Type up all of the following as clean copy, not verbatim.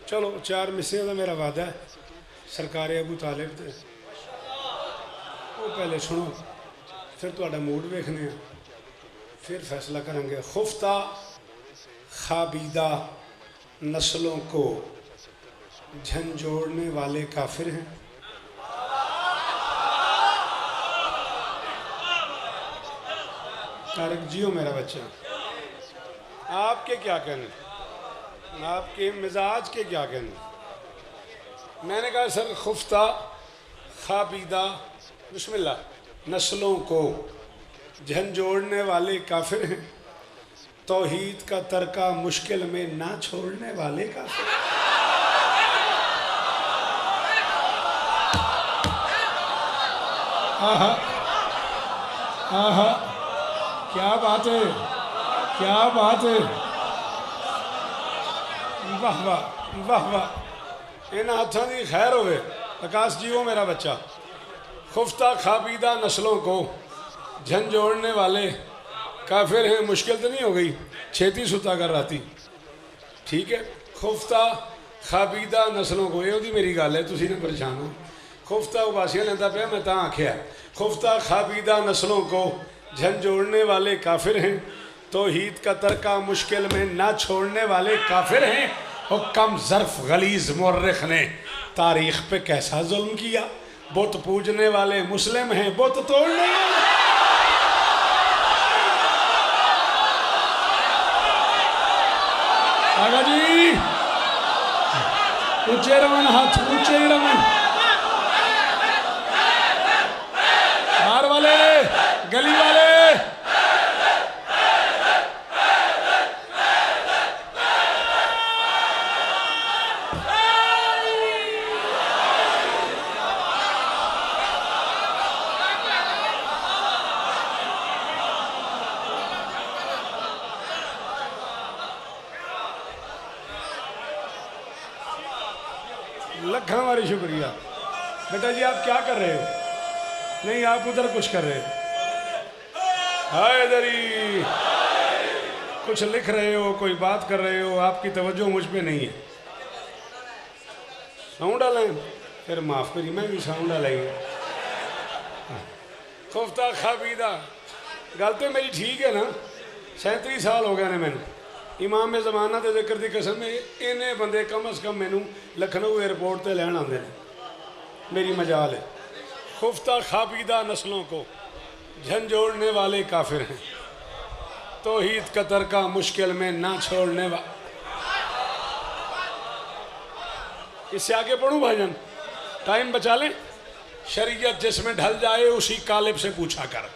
चलो 4 मिसरे का मेरा वादा है सरकार अबू तालिब ते वो पहले सुनो, फिर तुहाडा मूड वेखने, फिर फैसला करेंगे। खुफ्ता खाबीदा नस्लों को झंझोड़ने वाले काफिर हैं। तारक जियो मेरा बच्चा, आपके क्या कहने, आपके मिजाज के क्या कहने। मैंने कहा सर खुफ्ता खाबीदा बिस्मिल्लाह नस्लों को झंझोड़ने वाले काफिर हैं, तौहीद का तरका मुश्किल में ना छोड़ने वाले काफिर। आहा आहा, क्या बात है, क्या बात है, वाह वाह वाह वाह। इन हाथों की खैर होवे। आकाश जी वो मेरा बच्चा, खुफ्ता खाबीदा नस्लों को झंझोड़ने वाले काफिर हैं। मुश्किल तो नहीं हो गई, छेती सुता कर राती, ठीक है। खुफ्ता खाबीदा नस्लों को, ये मेरी गल है, तुसी ना परेशान हो। खुफ्ता उबासियाँ लेंदा पाया, मैं तां आख्या खुफ्ता खाबीदा नस्लों को झंझोड़ने वाले काफिर हैं, तौहीद का तरका मुश्किल में ना छोड़ने वाले काफिर हैं। और कम ज़र्फ गलीज़ मुर्रिख ने तारीख पे कैसा जुल्म किया। बुत पूजने वाले मुस्लिम हैं, बुत तोड़ने वाले। आगा जी ऊंचे रवन, हाथ ऊंचे ही रवन। बाहर वाले, गली वाले, लखा हमारी शुक्रिया। बेटा जी आप क्या कर रहे हो? नहीं आप उधर कुछ कर रहे हो। हाय इधर ही कुछ लिख रहे हो, कोई बात कर रहे हो, आपकी तवज्जो मुझ पे नहीं है। साउंड डालें, फिर माफ़ करिए मैं भी साउंड डालेंगे। खुफ्ता खाबीदा गल तो मेरी ठीक है ना। 37 साल हो गए ने मैनू इमाम ज़माना के जिक्र की कसम है। इन्हें बंदे कम अज़ कम मैनू लखनऊ एयरपोर्ट से लैन आते हैं, मेरी मजाल है। खुफ्ता खाबीदा नस्लों को झंझोड़ने वाले काफिर हैं, तौहीद का तरका मुश्किल में ना छोड़ने वाले। इससे आगे पढ़ूं भाईजान, टाइम बचा लें। शरीयत जिसमें ढल जाए उसी कालिब से पूछा कर।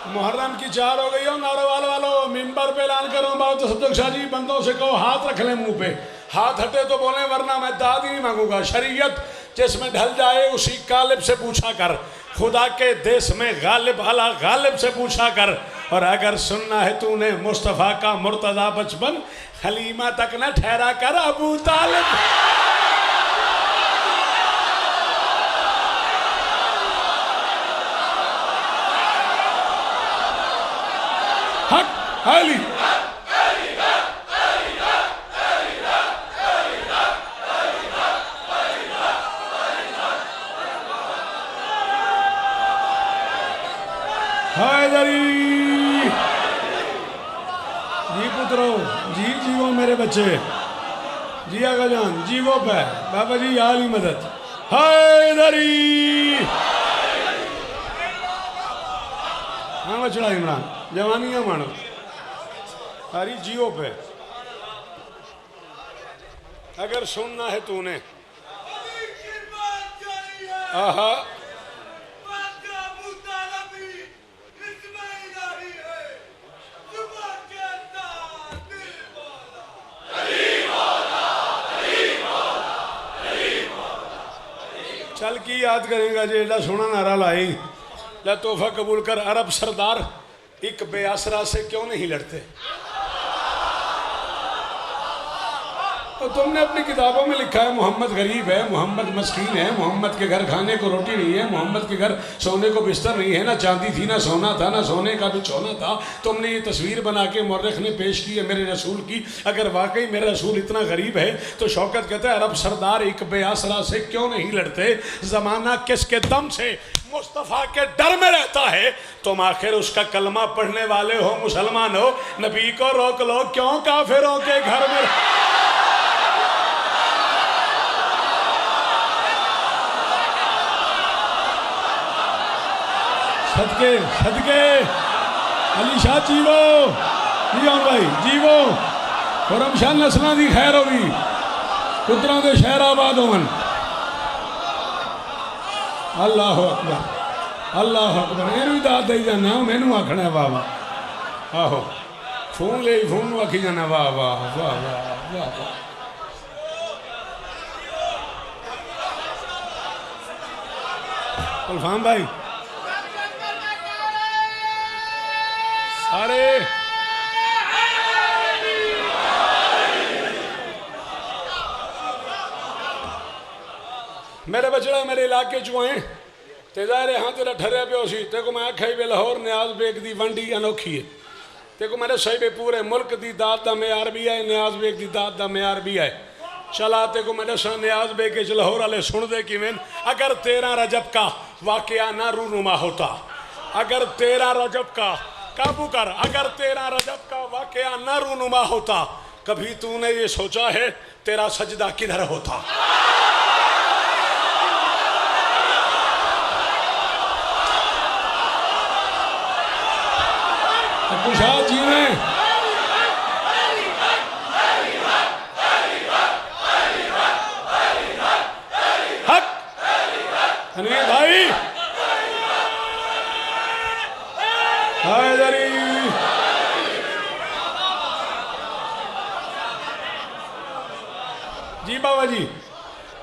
मुहर्रम की 4 हो गई हो, नारोवाल वालों मिंबर पे ऐलान करो। बात सद्दुक शाह जी बंदों से कहो हाथ रख ले मुंह पे, हाथ हटे तो बोले वरना मैं दाद ही नहीं मांगूंगा। शरीयत जिसमें ढल जाए उसी कालिब से पूछा कर। खुदा के देश में गालिब अला गालिब से पूछा कर। और अगर सुनना है तूने मुस्तफ़ा का मुर्तज़ा बचपन, हलीमा तक न ठहरा कर अबू तालिब। हक अली हैदरी जी पुत्रो जी जीवो मेरे बच्चे जी। आगा जान जीवो पे बाबा जी आली मदद। हैदरी हाँ बचड़ा इमरान जवानियाँ मानो सारी जियो पे। अगर सुनना है तूने आहा चल की याद करेगा जी एडा सोना नारा लाई ला तोहफा कबूल कर। अरब सरदार एक बेआसरा से क्यों नहीं लड़ते? तो तुमने अपनी किताबों में लिखा है मोहम्मद गरीब है, मोहम्मद मस्कीन है, मोहम्मद के घर खाने को रोटी नहीं है, मोहम्मद के घर सोने को बिस्तर नहीं है, ना चांदी थी ना सोना था, ना सोने का बिछौना था। तुमने ये तस्वीर बना के मौरख ने पेश की है मेरे रसूल की। अगर वाकई मेरा रसूल इतना गरीब है तो शौकत कहता है अरब सरदार एक बेआसरा से क्यों नहीं लड़ते, ज़माना किसके दम से मुस्तफ़ा के डर में रहता है। तुम आखिर उसका कलमा पढ़ने वाले हो, मुसलमान हो, नबी को रोक लो, क्यों काफिरों के घर में। सदके सदके अली शाह जीवो, जीवन भाई जीवो, खुरम शाह नस्लों की खैर होगी, पुत्रों के शहर आबाद होवन। अल्लाह अकबर, अल्लाह अकबर। मैनू भी दाद दई जाना, मैनू आखना वाह वाह। आहो फोन ले फोन आखी जाना वाह वाह वाह वाह वाह। कुलफाम भाई सारे मेरे बचड़ा मेरे इलाके चो आए ते ज़ाहिर हाँ तेरा ठहरिया पियो सी, ते को मैं आख्या भी लाहौर न्याज बेग दी वंडी अनोखी है, ते को मैंने सही पूरे मुल्क दी दात दा म्यार भी है, न्याज बेग दी दात दा म्यार भी है। चला ते को मैंने न्याज बेग के लाहौर वाले सुन दे कि मैं अगर 13 रजब का वाकया ना रूनुमा होता, अगर 13 रजब का काबू कर, अगर 13 रजब का वाकया ना रूनुमा होता, कभी तूने ये सोचा है तेरा सजदा किधर होता। कुशाह जी ने हक हनी भाई हैदरी जी बाबा जी।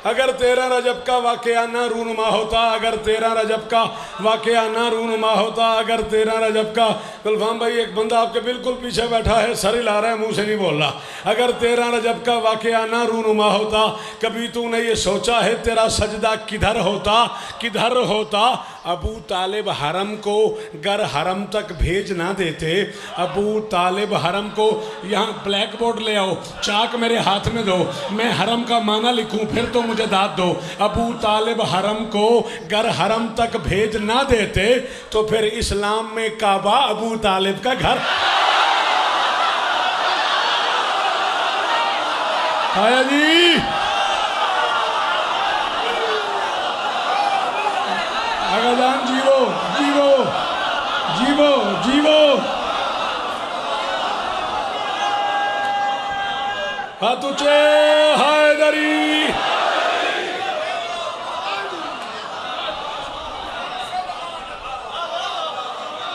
अगर 13 रजब का वाकया ना रूनुमा होता, अगर 13 रजब का वाकया ना रूनुमा होता, अगर 13 रजब का। गुलफाम भाई एक बंदा आपके बिल्कुल पीछे बैठा है, सर हिला रहा है, मुंह से नहीं बोल रहा। अगर 13 रजब का वाकया ना रूनुमा होता, कभी तूने ये सोचा है तेरा सजदा किधर होता, किधर होता। अबू तालिब हरम को गर हरम तक भेज ना देते, अबू तालिब हरम को यहाँ ब्लैक बोर्ड ले आओ, चाक मेरे हाथ में दो, मैं हरम का माना लिखूं, फिर तो मुझे दाद दो। अबू तालिब हरम को गर हरम तक भेज ना देते तो फिर इस्लाम में काबा अबू तालिब का घर। आया जी आगादान जीवो जीवो जीवो जीवो। हाथ ऊंचे हैदरी।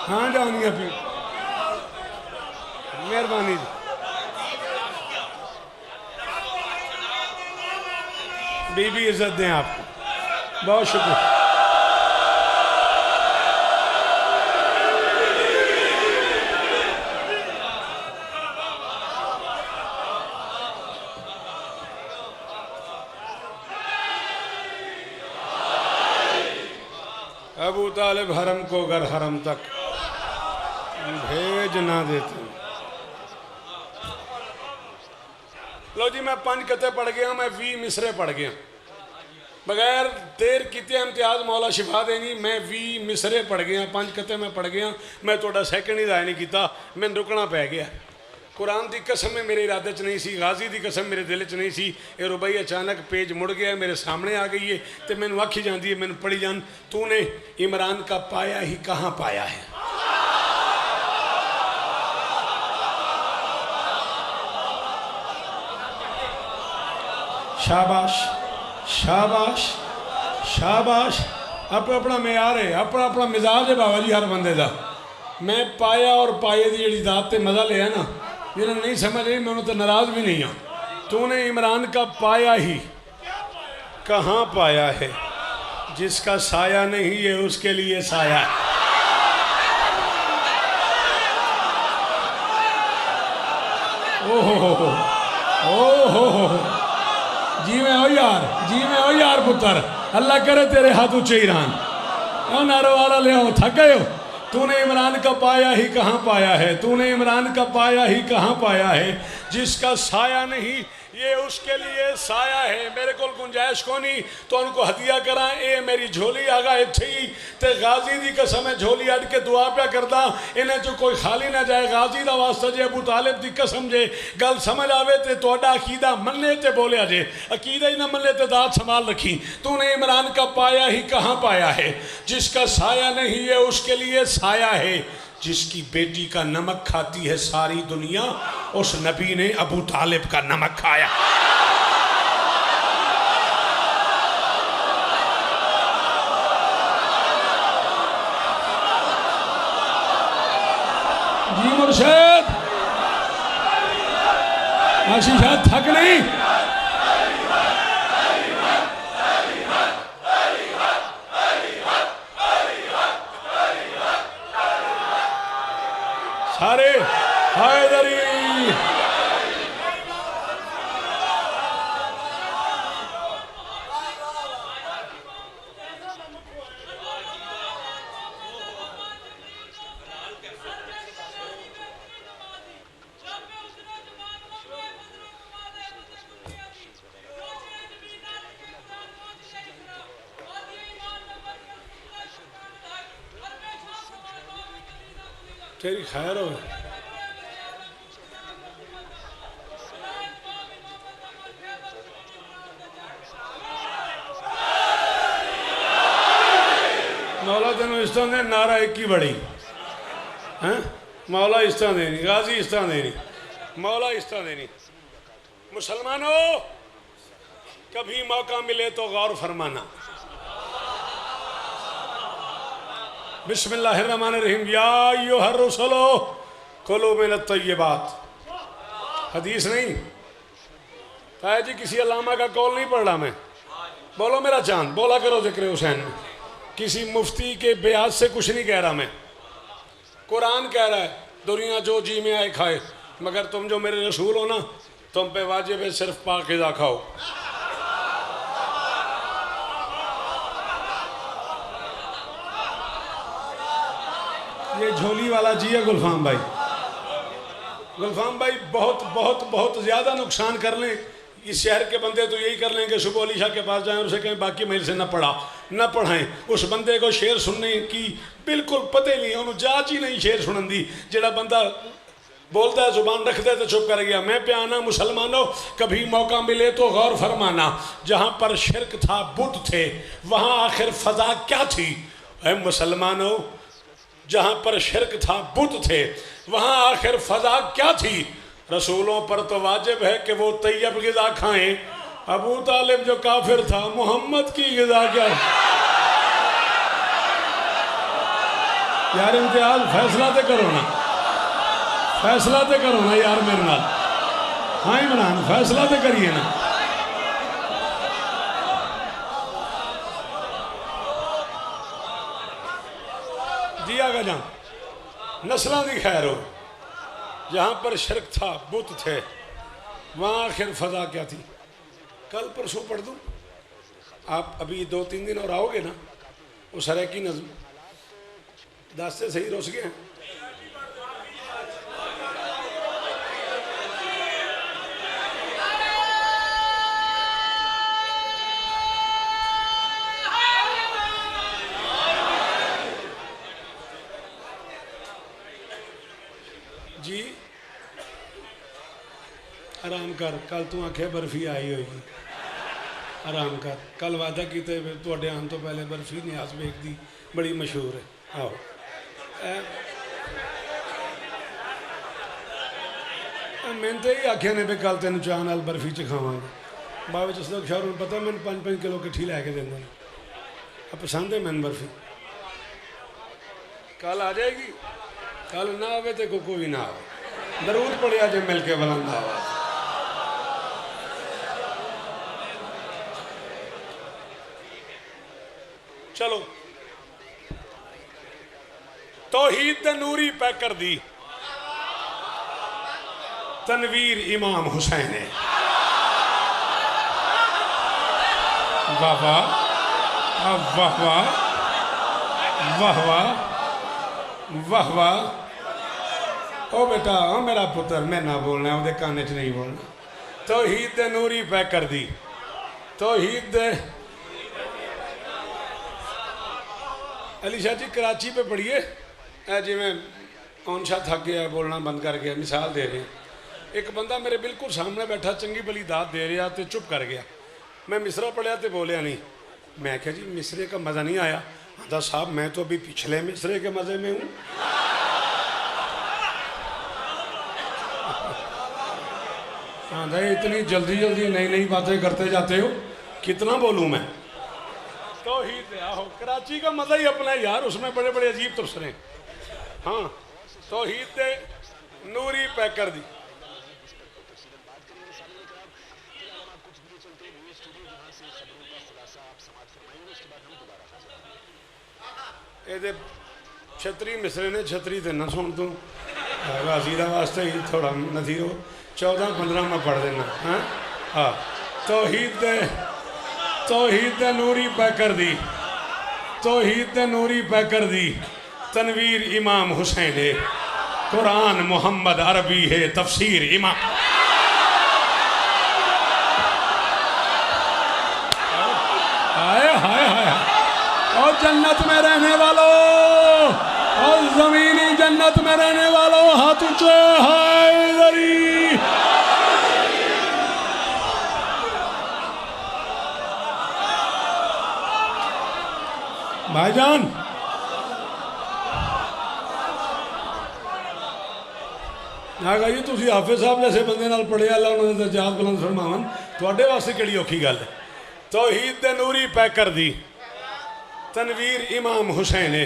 हाँ जानिए फिर मेहरबानी जी। बीबी इज्जत दें आपको, बहुत शुक्रिया। अबू तालिब हरम को गर हरम तक भेज ना देते। लो जी मैं 5 कते पढ़ गया, मैं 20 मिसरे पढ़ गया, बगैर देर किते इम्तियाज मौला शिफा देनी। मैं 20 मिसरे पढ़ गया, 5 कते मैं पढ़ गया। मैं थोड़ा सैकंड ही जाया नहीं किया, मैंने रुकना पै गया। कुरान की कसम में मेरे इरादे च नहीं सी, गाजी की कसम मेरे दिल च नहीं सी। ये रुबई अचानक पेज मुड़ गया, मेरे सामने आ गई है, तो मैंने आखी जाती है, मैंने पढ़ी जान, तूने इमरान का पाया ही कहाँ पाया है। शाबाश शाबाश शाबाश। अपना अपना म्यार है, अपना अपना मिजाज है बाबा जी हर बंदे का। मैं पाया और पाए की जी दात से मज़ा लिया ना, जिन्हें नहीं समझ रही मैं उन्होंने तो नाराज़ भी नहीं हाँ। तूने इमरान का पाया ही कहाँ पाया है, जिसका साया नहीं है उसके लिए साया है। ओहो ओ हो जी में हो यार, जी में हो यार पुत्र, अल्लाह करे तेरे हाथ ऊंचे ईरान। ओ नारो वाला ले आओ, थक गए हो? तूने इमरान का पाया ही कहाँ पाया है, तूने इमरान का पाया ही कहाँ पाया है, जिसका साया नहीं ये उसके लिए साया है। मेरे को गुंजाइश को नहीं तो उनको हदिया करा, ये मेरी झोली आगा इत्थे ही ते गाजी दी कसम है, झोली अड के दुआ प्या करदा, इन्हें जो कोई खाली ना जाए। गाजी दा वास्ता जे, अबू तालिब दी कसम जे, गल समझ आवे ते तुहाडा अकीदा मन्ने ते बोलिया जे, अकीदा ही ना मन्ने ते दात संभाल रखी। तूने इमरान का पाया ही कहाँ पाया है, जिसका साया नहीं है उसके लिए साया है, जिसकी बेटी का नमक खाती है सारी दुनिया, उस नबी ने अबू तालिब का नमक खाया। जी मुर्शिद, आशीषा थक नहीं। सारे हैदरी तेरी खैर हो। मौला तेन इस तरह दे नारा एक ही बड़ी हैं, मौला इस तरह देनी, गाजी इस तरह देनी, मौला इस तरह देनी। मुसलमानों, कभी मौका मिले तो गौर फरमाना। बिस्मिल्लाहिर्रहमानिर्रहीम, या अय्युहर रसूलो कुलू मिनत तय्यिबात। हदीस नहीं ताया जी, किसी अल्लामा का कौल नहीं पढ़ रहा मैं। बोलो मेरा चांद, बोला करो जिक्र हुसैन में। किसी मुफ्ती के ब्याज से कुछ नहीं कह रहा मैं, कुरान कह रहा है दुनिया जो जी में आए खाए, मगर तुम जो मेरे रसूल हो ना, तुम पे वाजिब है सिर्फ पाकीज़ा खाओ। ये झोली वाला जी है गुलफाम भाई। गुलफाम भाई बहुत बहुत बहुत ज़्यादा नुकसान कर लें इस शहर के बंदे तो यही कर लेंगे, सुबह अली शाह के पास जाएं और उसे कहें बाकी मेल से न पढ़ा न पढ़ाएं। उस बंदे को शेर सुनने की बिल्कुल पते नहीं, उन्होंने जाच ही नहीं शेर सुनन दी। जेड़ा बंदा बोलता है जुबान रखता है तो चुप कर गया। मैं प्याना मुसलमानों, कभी मौका मिले तो गौर फरमाना, जहाँ पर शिरक था बुत थे वहाँ आखिर फ़ज़ा क्या थी। है मुसलमानों, जहाँ पर शिरक था बुत थे वहाँ आखिर फ़ज़ा क्या थी। रसूलों पर तो वाजिब है कि वो तैयब ग़िज़ा खाएं। अबू तालिब जो काफिर था, मोहम्मद की ग़िज़ा क्या। यार इम्तियाज फैसला तो करो ना, फैसला तो करो ना यार मेरे नाल। हाँ इमरान फैसला तो करिए ना। जी आगा जान, नस्लों की खैर हो। जहाँ पर शिरक था बुत थे वहाँ आखिर फ़ज़ा क्या थी। कल परसों पढ़ दूँ, आप अभी 2-3 दिन और आओगे ना। उस हरे की नज़म 10 से सही रोस गए। जी आराम कर, कल तू आखे बर्फी आई होगी, आराम कर। कल वादा किते तुहाडे आने तो पहले बर्फी न्याज बेग दी बड़ी मशहूर है। आओ मैंने तो यही आख्या ने भी कल तेन चाह नाल बर्फी च खावांगे। बाबे जसदक शाह पता मैंने 5-5 किलो किट्ठी लैके देंगे। अब पसंद है मैंने बर्फी। कल आ जाएगी, कल ना आवे तो कोई भी ना आवे। दरूद पढ़िया जे मिल के बुलंद आवाज़। चलो तौहीद द नूरी पैक कर दी, तनवीर इमाम हुसैन है। वाह वाह, वाह वाह, वाह वाह, वाह वाह। ओ बेटा, ओ मेरा पुत्र, मैं ना बोलना, वो कान च नहीं बोलना। तौहीद दे नूरी पैक कर दी, तौहीद दे। अली शाह जी कराची पे पढ़िए, जिमें कौन सा थक गया, बोलना बंद कर गया, मिसाल दे रहे हैं। एक बंदा मेरे बिल्कुल सामने बैठा, चंगी भली दात दे रहा तो चुप कर गया। मैं मिसरा पढ़िया तो बोलिया नहीं। मैं क्या जी मिसरे का मज़ा नहीं आया? आदा साहब मैं तो अभी पिछले मिसरे के मज़े में हूँ। आदा इतनी जल्दी जल्दी नई नई बातें करते जाते हो, कितना बोलूँ मैं? तौहीद आहो, कराची का मज़ा ही अपना है यार, उसमें बड़े बड़े अजीब तबसरे। हाँ, तौहीद दे नूरी पैक कर दी। ये छतरी मिसरे ने, छतरी तो ना सुन तू, गाजी का वास्ते ही थोड़ा नज़ीरो 14-15 में पढ़ देना। हाँ हाँ, तौहीद दे नूरी पैक कर दी, तौहीद दे नूरी पैक कर दी। तनवीर इमाम हुसैन है, कुरान मोहम्मद अरबी है, तफसीर इमाम। हाय हाय हाय, और जन्नत में रहने वालों, और जमीनी जन्नत में रहने वालों, हाथ ऊंचे, हैदरी। भाईजान आगा जी, तुम हाफिज साहब जैसे बंदे नाल पढ़े, अल्लाह उन्होंने दर्जात बुलंद फरमावन, तुहाडे वास्ते किहड़ी औखी गल है। तौहीद दे नूरी पैक कर दी। तनवीर इमाम हुसैन है,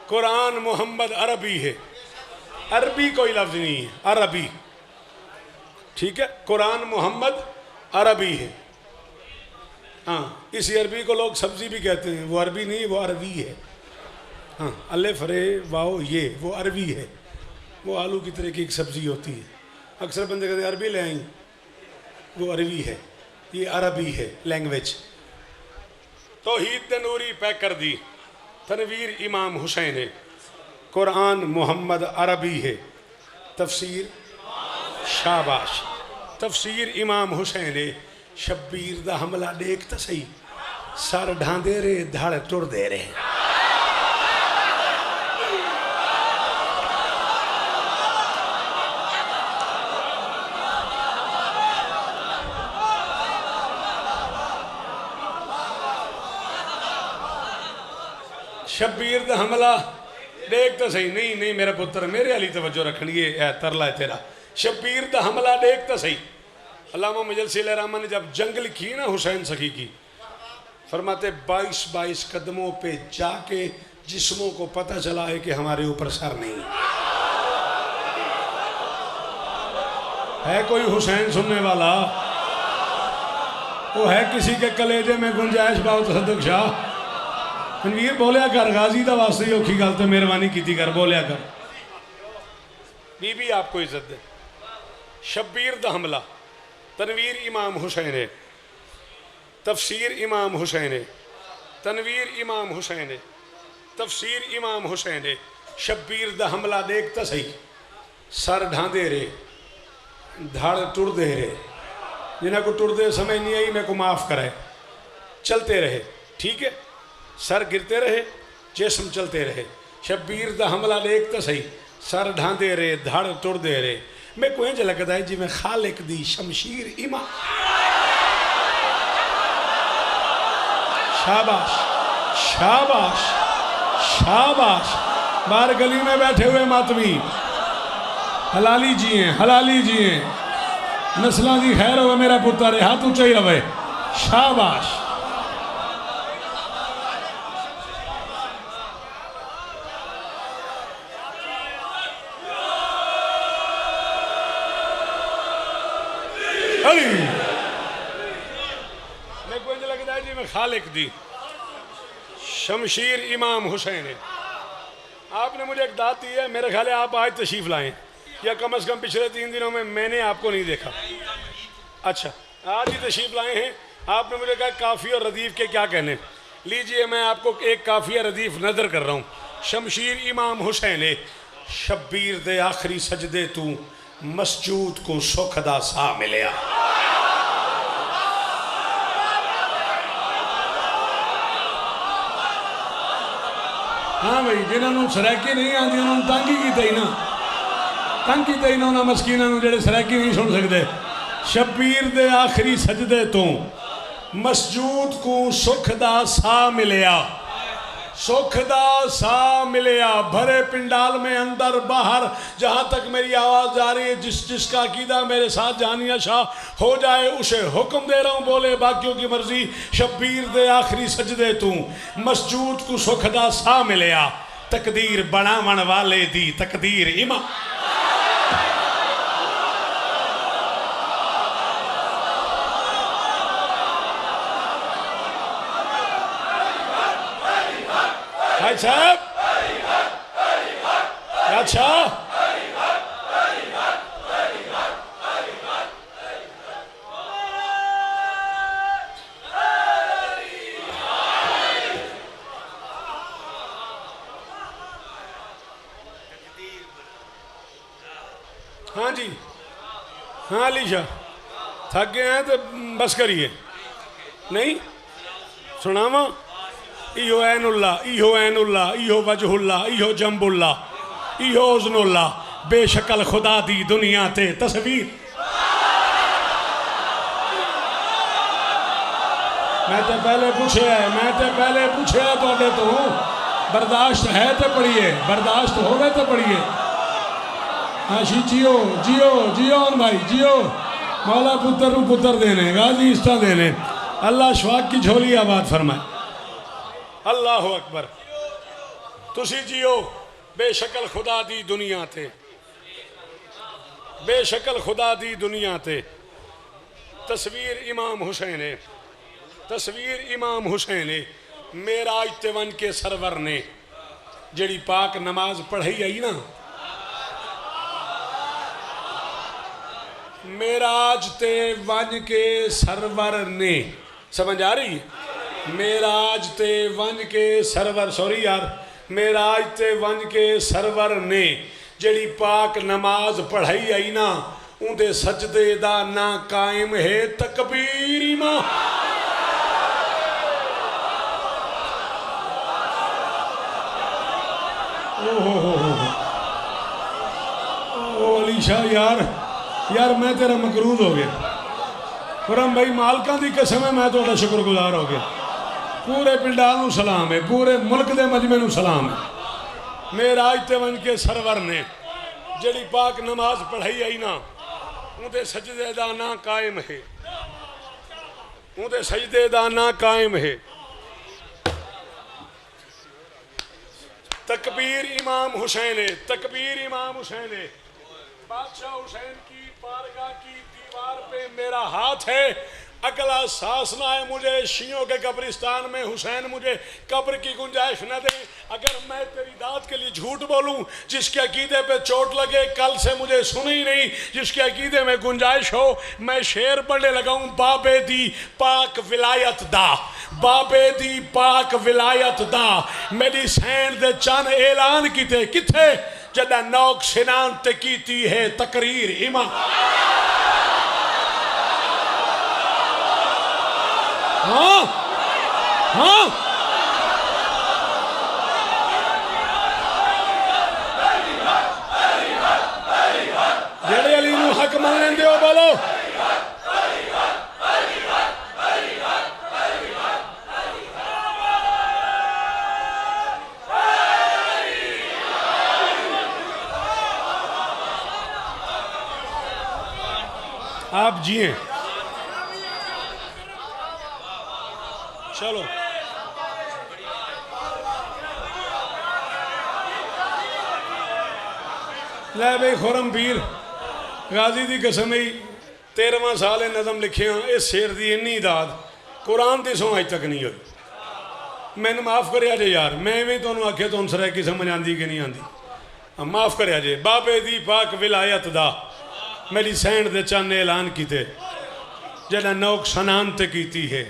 कुरान मोहम्मद अरबी है। अरबी कोई लफ्ज़ नहीं है, अरबी, ठीक है। कुरान मोहम्मद अरबी है। हाँ, इसी अरबी को लोग सब्जी भी कहते हैं, वो अरबी नहीं, वो अरबी है। हाँ, अलिफ रे वाओ ये, वो अरबी है। वो आलू की तरह की एक सब्जी होती है। अक्सर बंदे कहते हैं अरबी ले आई, वो अरबी है, ये अरबी है लैंग्वेज। तौहीद दे नूरी पैक कर दी। तनवीर इमाम हुसैन है, कुरान मोहम्मद अरबी है, तफसीर शाबाश, तफसीर इमाम हुसैन है। शब्बीर दा हमला देख तो सही, सर ढांदे रे धड़ तुर दे रे। शब्बीर दा हमला देख तो सही, नहीं नहीं मेरा पुत्र, मेरे वाली तवज्जो रखनी है, तरला है तेरा। शब्बीर दा हमला देख तो सही। अल्लामा मुजल्सिल रहमान ने जब जंग लिखी ना हुसैन सखी की, फरमाते 22-22 कदमों पे जाके जिस्मों को पता चला है कि हमारे ऊपर सर नहीं है। कोई हुसैन सुनने वाला? वो है किसी के कलेजे में गुंजाइश? बहुत सदक शाह तनवीर बोलिया कर, गाजी दा वास्ते औखी गल तो मेहरबानी की कर, बोलिया कर। बीबी आपको इज्जत दे। शब्बीर दा हमला, तनवीर इमाम हुसैन है, तफसीर इमाम हुसैन है, तनवीर इमाम हुसैन है, तफसीर इमाम हुसैन है। शब्बीर दा हमला देख तो सही, सर ढांदे रे धड़ टुरदे रे। जिन्हें को टुरदे समझ नहीं आई, मेरे को माफ़ करे। चलते रहे, ठीक है, सर गिरते रहे, जिस्म चलते रहे। शब्बीर दा हमला देख तो सही, सर ढांदे रे धड़ टुरदे रे। मैं कोई इंज लगता है जिमें खालिक दी शमशीर इमाम। शाबाश शाबाश शाबाश। बाहर गली में बैठे हुए मातमी हलाली जी हैं, हलाली जी हैं, नस्लों की खैर हो मेरा पुत्र, हाथ ऊंचा ही रहे। शाबाश। मैं कोई लगता है जी मैं खालिक दी शमशीर इमाम हुसैन है। आपने मुझे एक दात दी है, मेरे ख्याल है आप आज तशरीफ लाएं, या कम से कम पिछले 3 दिनों में मैंने आपको नहीं देखा। अच्छा, आज ही तशरीफ लाए हैं, आपने मुझे कहा काफ़ी और रदीफ़ के क्या कहने, लीजिए मैं आपको एक काफ़ी और रदीफ़ नज़र कर रहा हूँ। शमशीर इमाम हुसैन शब्बीर दे आखिरी सजदे तू मसजूद को सुख दा सा मिलिया। हाँ भाई, जिन्होंने सराकी नहीं आती उन्होंने तंग ही किया ही ना, तंग किया ही ना उन्होंने मस्कीनों जेडे सराकी नहीं सुन सकते। शब्बीर दे आखिरी सजदे तो मसजूद को सुख दा सा मिलिया, सुख दा सा मिलिया। भरे पिंडाल में अंदर बाहर जहाँ तक मेरी आवाज़ जा रही है, जिसका अकीदा मेरे साथ जानिया शाह हो जाए उसे हुक्म दे रहा हूँ, बोले बाकियों की मर्जी। शब्बीर दे आखिरी सजदे तू मसजूद को सुख दा सा मिलिया, तकदीर बनावन वाले दी तकदीर इमा। साहब अच्छा, हाँ जी, हाँ अली शाह थक गए हैं तो बस करिए। नहीं सुनावा, इहो ऐनुल्ला, इहो ऐनुल्ला, इहो वजहुल्ला, इहो जम्बुल्ला, इहो उज़नुल्ला, बेशकल खुदा दी दुनिया ते तस्वीर। मैं तो पहले पूछे थोड़े तो बर्दाश्त है तो पढ़िए, बर्दाश्त हो गए तो पढ़िए। हाँ जी, जियो जियो जियो भाई जियो, मौला पुत्र देने, गाजी इस्ता देने, अल्लाह शवाक की झोली आबाद फरमाए। अल्लाह अकबर। तुसी जियो बेशकल खुदा दी दुनिया ते, बेशकल खुदा दी दुनिया ते। तस्वीर इमाम हुसैन है, तस्वीर इमाम हुसैन है। मेराज ते वन के सरवर ने जड़ी पाक नमाज पढ़ाई आई ना, मेराज ते वन के सरवर ने, समझ आ रही है? मेराज ते वन के सरवर, सॉरी यार, मेराज ते वन के सरवर ने जड़ी पाक नमाज पढ़ाई आई ना, उनके सजदे दा ना कायम है तकबीर इमाम। ओ अली शाह यार मैं तेरा मकरूज हो गया। खुरम भाई मालकां दी कसम है, मैं तुहाडा शुक्रगुजार हो गया। पूरे पिंडाल नूं सलाम है, पूरे मुल्क दे मजमे नूं सलाम है। मेराज ते वन के सरवर ने जड़ी पाक नमाज पढ़ाई आई ना, उनके सजदे दा ना कायम है, उनके सजदे दा ना कायम है। तकबीर इमाम हुसैन है, तकबीर इमाम हुसैन है। बादशाह हुसैन की बारगाह की दीवार पे मेरा हाथ है, अगला सांस ना है मुझे शियों के कब्रिस्तान में हुसैन मुझे कब्र की गुंजाइश न दे। अगर मैं तेरी दाद के लिए झूठ बोलूं, जिसके अकीदे पे चोट लगे, कल से मुझे सुने ही नहीं, जिसके अकीदे में गुंजाइश हो, मैं शेर पढ़ने लगाऊं। बाबे दी पाक विलायत दा, बाबे दी पाक विलायत दा, मेरी सैन दे चन ऐलान किते किथे जदा नौक सिनान ते कीती है तकरीर इमाम। हाँ हाँ जेड़े अली नूं हक मान लेंदे हो बोलो। आप जिए, चलो ले भाई खुरम पीर गाजी की कसम ही 13वां साल है नज़म लिखे इस शेर की इन्नी दाद कुरान की सौ अज तक नहीं हुई। मैनू माफ़ करे जे यार, मैं भी तुहानू आखे तुम सरैकी समझ आती कि नहीं आती, माफ़ करे जे। बाबे दी पाक विलायत दा मेरी सैंड दे चन ऐलान किते, जड़ा नौक सनान ते कीती है,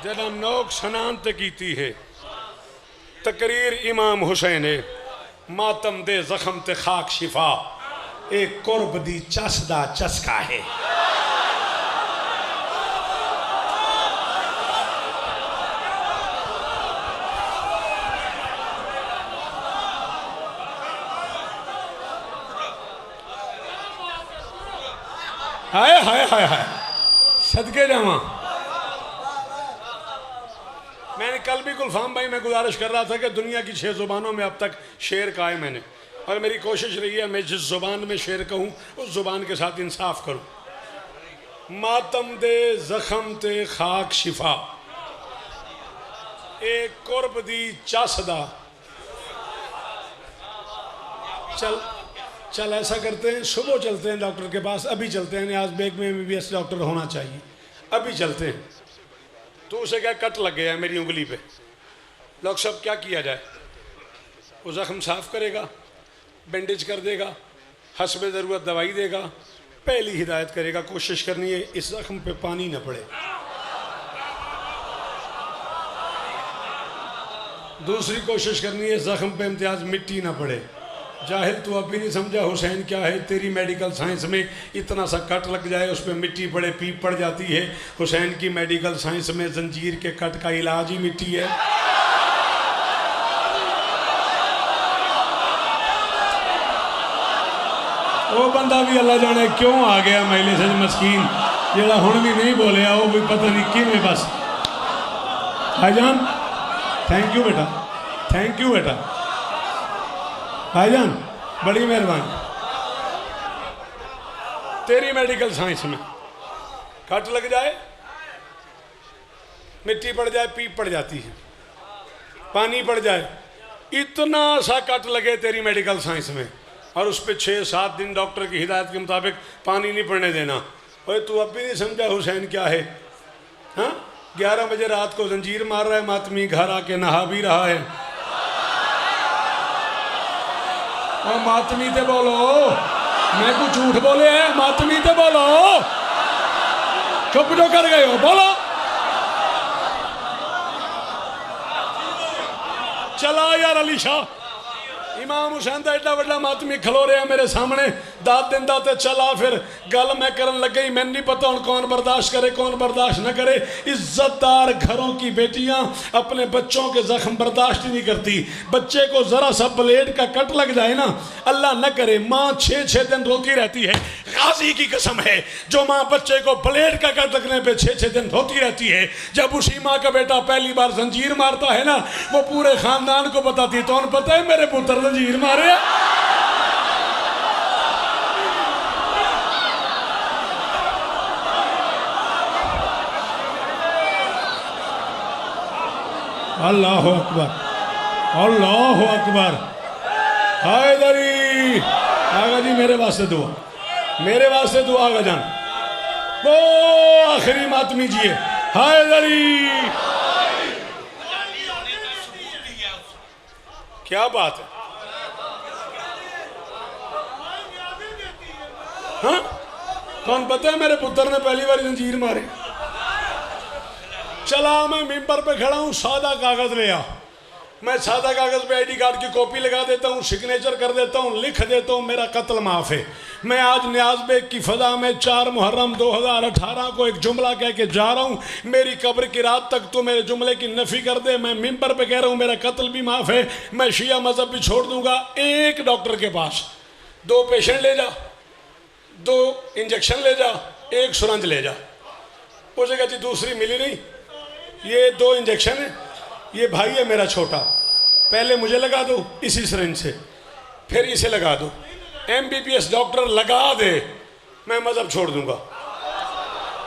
जड़ा नौक सनान ते कीती है। तकरीर इमाम हुसैन है, मातम दे जख्म ते खाक शिफा, एक कुर्ब दी चस दा चस्का है। हाय हाय हाय हाय, सदके जावा। मैंने कल भी गुलफाम भाई मैं गुजारिश कर रहा था कि दुनिया की 6 ज़ुबानों में अब तक शेर का है मैंने, और मेरी कोशिश रही है मैं जिस ज़ुबान में शेर कहूँ उस ज़ुबान के साथ इंसाफ करूँ। मातम दे जख्म ते खाक शिफा, एक कुर्ब दी चसदा। चल चल ऐसा करते हैं, सुबह चलते हैं डॉक्टर के पास, अभी चलते हैं। न्याज बेग में MBBS डॉक्टर होना चाहिए, अभी चलते हैं। तो उसे क्या कट लग गया है मेरी उंगली पे, डॉक्टर साहब क्या किया जाए? वो ज़ख्म साफ़ करेगा, बैंडेज कर देगा, हस्ब ज़रूरत दवाई देगा। पहली हिदायत करेगा कोशिश करनी है इस ज़ख्म पे पानी न पड़े। दूसरी कोशिश करनी है ज़ख्म पे इम्तियाज़ मिट्टी ना पड़े। जाहिल तू अभी नहीं समझा हुसैन क्या है, तेरी मेडिकल साइंस में इतना सा कट लग जाए उस पर मिट्टी पड़े, पीप पड़ जाती है। हुसैन की मेडिकल साइंस में जंजीर के कट का इलाज ही मिट्टी है। वो बंदा भी अल्लाह जाने क्यों आ गया मैले से मस्कीन, जेड़ा हुण भी नहीं बोलिया वो भी पता नहीं किमें। बस भाईजान थैंक यू बेटा, थैंक यू बेटा, भाईजान बड़ी मेहरबानी। तेरी मेडिकल साइंस में कट लग जाए, मिट्टी पड़ जाए, पीप पड़ जाती है, पानी पड़ जाए, इतना सा कट लगे तेरी मेडिकल साइंस में, और उस पर 6-7 दिन डॉक्टर की हिदायत के मुताबिक पानी नहीं पड़ने देना। ओए तू अब भी नहीं समझा हुसैन क्या है? हाँ 11 बजे रात को जंजीर मार रहा है मातमी, घर आके नहा भी रहा है। और मातमी ते बोलो, मैं कुछ झूठ बोले है? मातमी ते बोलो, चुप जो कर गए हो बोलो। चला यार अली शाह, इमाम हुसैन का एडा वड्डा मातमी खलो रहा मेरे सामने, दाद दिंदा ते चला। फिर गल मैं करन लग गई, मैंने नहीं पता हूँ कौन बर्दाश्त करे कौन बर्दाश्त न करे। इज्जतदार घरों की बेटियां अपने बच्चों के जख्म बर्दाश्त ही नहीं करती। बच्चे को जरा सा ब्लेड का कट लग जाए ना, अल्लाह न करे, माँ 6-6 दिन रोती रहती है। गाजी की कसम है जो माँ बच्चे को ब्लेड का कट लगने पे 6-6 दिन रोती रहती है। जब उसी माँ का बेटा पहली बार जंजीर मारता है ना, वो पूरे खानदान को बताती है, तो पता है मेरे पुत्र जंजीर मारे। अल्लाह अकबर, अल्लाह अकबर। हैदरी आगा जी मेरे वास्ते दुआ, मेरे वास्ते दुआ आगा जान। वो आखिरी मातमी जी है हैदरी। क्या बात है? हाँ कौन पता है मेरे पुत्र ने पहली बार जंजीर मारे। चला मैं मिंबर पे खड़ा हूँ, सादा कागज ले आ। मैं सादा कागज पे ID कार्ड की कॉपी लगा देता हूँ, सिग्नेचर कर देता हूँ, लिख देता हूँ मेरा कत्ल माफ है। मैं आज न्याज बेग की फजा में 4 मुहर्रम 2018 को एक जुमला कह के जा रहा हूँ, मेरी कब्र की रात तक तो मेरे जुमले की नफी कर दे। मैं मिंबर पे कह रहा हूँ मेरा कत्ल भी माफ है, मैं शिया मजहब भी छोड़ दूंगा। एक डॉक्टर के पास 2 पेशेंट ले जा, 2 इंजेक्शन ले जा, 1 सुरंज ले जा। उसे कहती दूसरी मिली नहीं, ये 2 इंजेक्शन है, ये भाई है मेरा छोटा, पहले मुझे लगा दो इसी सिरिंज से, फिर इसे लगा दो। MBBS डॉक्टर लगा दे, मैं मजहब छोड़ दूंगा।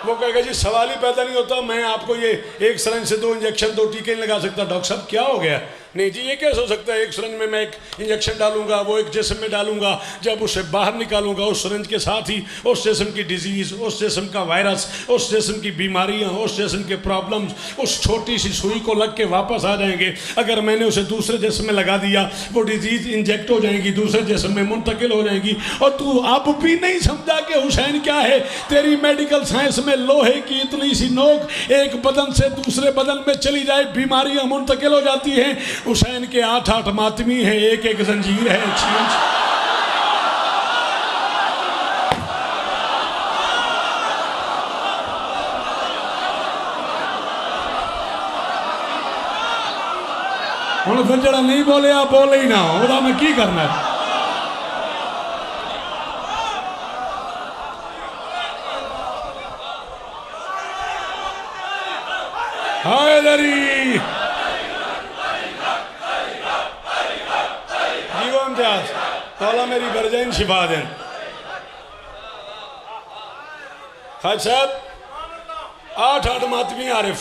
वो कहेगा जी सवाल ही पैदा नहीं होता, मैं आपको ये 1 सिरिंज से 2 इंजेक्शन 2 टीके नहीं लगा सकता। डॉक्टर साहब क्या हो गया? नहीं जी ये कैसे हो सकता है, एक सिरंज में मैं एक इंजेक्शन डालूंगा, वो एक जिस्म में डालूंगा, जब उसे बाहर निकालूंगा उस सिरंज के साथ ही उस जिस्म की डिजीज़, उस जिस्म का वायरस, उस जिस्म की बीमारियां, उस जिस्म के प्रॉब्लम्स उस छोटी सी सुई को लग के वापस आ जाएंगे। अगर मैंने उसे दूसरे जिस्म में लगा दिया, वो डिजीज़ इंजेक्ट हो जाएगी, दूसरे जिस्म में मुंतकिल हो जाएगी। और तू अब भी नहीं समझा कि हुसैन क्या है। तेरी मेडिकल साइंस में लोहे की इतनी सी नोक एक बदन से दूसरे बदन में चली जाए, बीमारियां मुंतकिल हो जाती हैं। हुसैन के 8-8 मातमी हैं, एक एक जंजीर है। हुण फिर जड़ा नहीं बोले आप बोले ही ना, ओदा मैं की करना है। हैदरी जीवो इम्तियाज तौला मेरी बरजैन शिफा दें। खाज साहब 8-8 मातमी आरिफ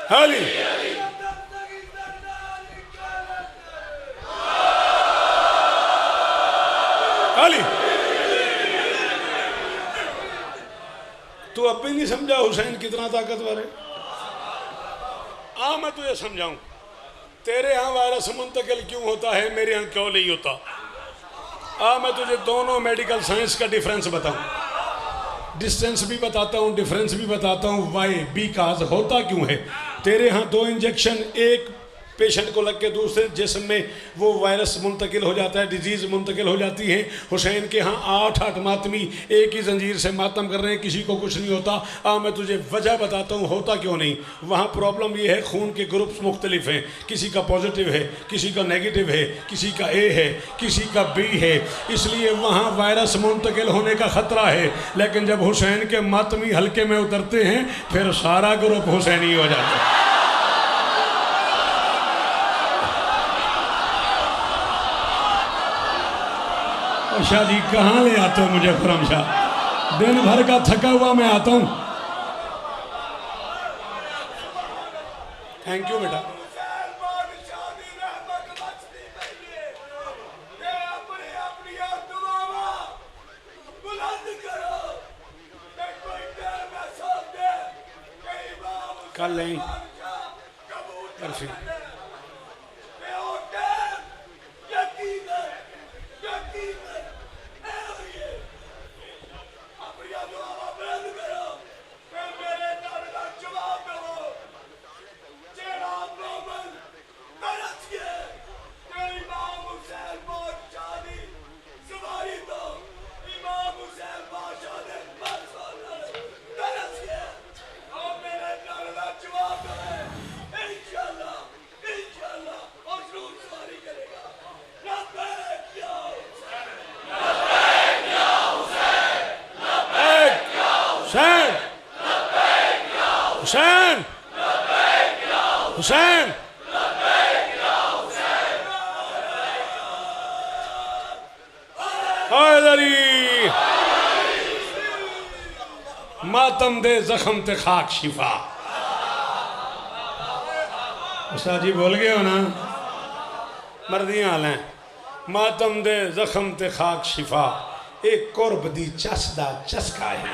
हाली हाली तू अब भी नहीं समझा हुसैन कितना ताकतवर है। मैं तुझे समझाऊं, तेरे यहाँ वायरस मुंतकिल क्यों होता है, मेरे यहाँ क्यों नहीं होता। मैं तुझे दोनों मेडिकल साइंस का डिफरेंस बताऊं, डिस्टेंस भी बताता हूँ, डिफरेंस भी बताता हूँ। वाई बिकॉज होता क्यों है। तेरे यहाँ 2 इंजेक्शन एक पेशेंट को लग के दूसरे जिस्म में वो वायरस मुंतकिल हो जाता है, डिजीज़ मुंतकिल हो जाती है। हुसैन के यहाँ 8-8 मातमी एक ही जंजीर से मातम कर रहे हैं, किसी को कुछ नहीं होता। मैं तुझे वजह बताता हूँ होता क्यों नहीं। वहाँ प्रॉब्लम ये है, खून के ग्रुप्स मुख्तलिफ हैं, किसी का पॉजिटिव है, किसी का नेगेटिव है, किसी का ए है, किसी का बी है, इसलिए वहाँ वायरस मुंतकिल होने का ख़तरा है। लेकिन जब हुसैन के मातमी हल्के में उतरते हैं फिर सारा ग्रुप हुसैनी हो जाता है। शाह जी कहाँ ले आते हो मुझे खुरम शाह, दिन भर का थका हुआ मैं आता हूँ। थैंक यू बेटा। कल नहीं परफेक्ट हुसैन हुसैन हैदरी मातम दे जख्म ते खाक शिफा। उस्ताद जी बोल गए हो ना, मर्दियां हाल हैं। मातम दे जख्म ते खाक शिफा, एक कुर्ब दी चसदा चस्का है।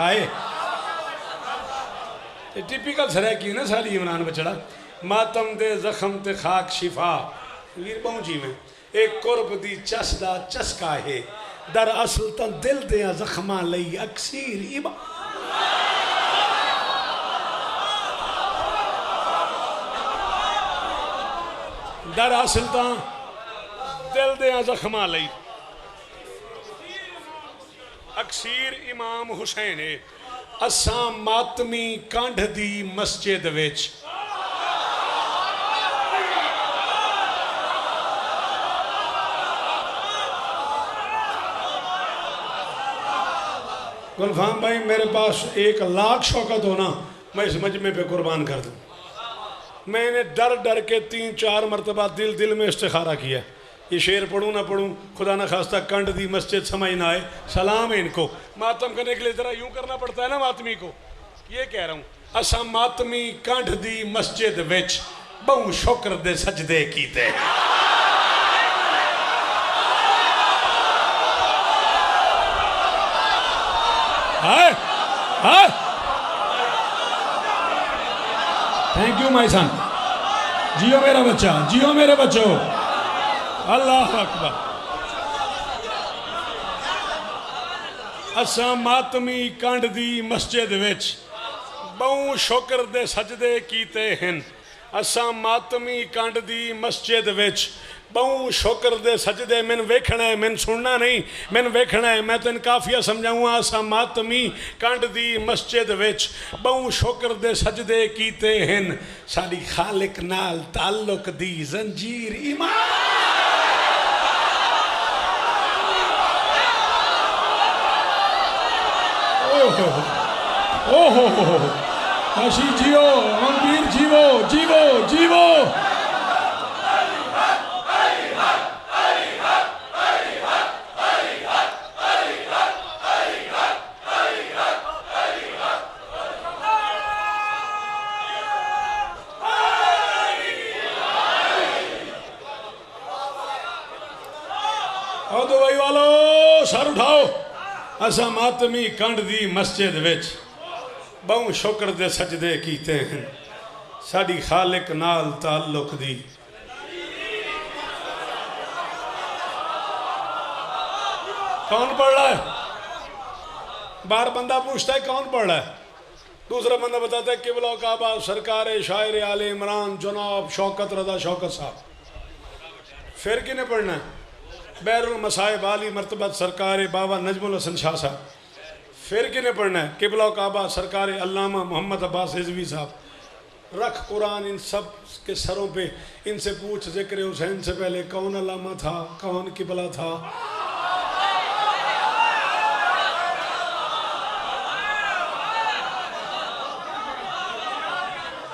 आए टिपिकल सराकी ना सारी इमरान बचड़ा। मातम दे जख्म ते खाक शिफा, वीर पहुंची में एक कुर्ब दी चसदा चस्का है। दर असल तो दिल दे जख्मा लई अक्सीर इबा। दर असल तो दिल दे जख्मा लई अक्सीर इमाम हुसैन है। असां मातमी कंढ दी मस्जिद विच गुलफाम भाई मेरे पास 1 लाख शौकत हो ना, मैं इस मजमे पे कुर्बान कर दूं। मैंने डर डर के 3-4 मरतबा दिल दिल में इस्तिखारा किया, ये शेर पढ़ूँ ना पढ़ूँ, खुदा न खास्ता कंड दी मस्जिद समझ ना आए, सलाम है इनको। मातम करने के लिए ज़रा यूँ करना पड़ता है ना मातमी को। ये कह रहा हूँ, असा मातमी कंड दी मस्जिद विच बहु शुक्र दे सजदे कीते। हाय हाय, थैंक यू माय सन, जियो मेरा बच्चा, जियो मेरे बच्चों, अल्लाह अकबर। असा मातमी कंड दी मस्जिद विच बहु शुक्र दे सजदे कीते हैं। असा मातमी कंड दी मस्जिद विच बहु शुक्र दे सजदे, मैन वेखना है, मैन सुनना नहीं, मैन वेखना है। मैं तेन काफिया समझाऊँगा। असा मातमी कंड दी मस्जिद विच बहु शुक्र दे सजदे कीते हैं। साडी खालिक नाल ताल्लुक दी जंजीर ईमान। ओहो काशी जियो, अमनवीर जीवो जीवो जीवो। और दुबई वालों सर उठाओ। असा मातमी कंड दी मस्जिद विच बहु शुक्र दे सजदे कीते हैं। साडी खालिक नाल ताल्लुक दी। कौन पढ़ रहा है? बार बंदा पूछता है कौन पढ़ रहा है, दूसरा बंदा बताता है किबला काबा सरकार शायर आले इमरान जनाब शौकत रजा शौकत साहब। फिर किने पढ़ना है? बैरुल मसाइब आली मरतबत सरकार बाबा नजमुल हसन शाह साहब। फिर किने पढ़ना है? किबला काबा सरकार अल्लामा मोहम्मद अब्बास रिजवी साहब। रख कुरान इन सब के सरों पे, इनसे पूछ जिक्र हुसैन से पहले कौन अल्लामा था, कौन किबला था।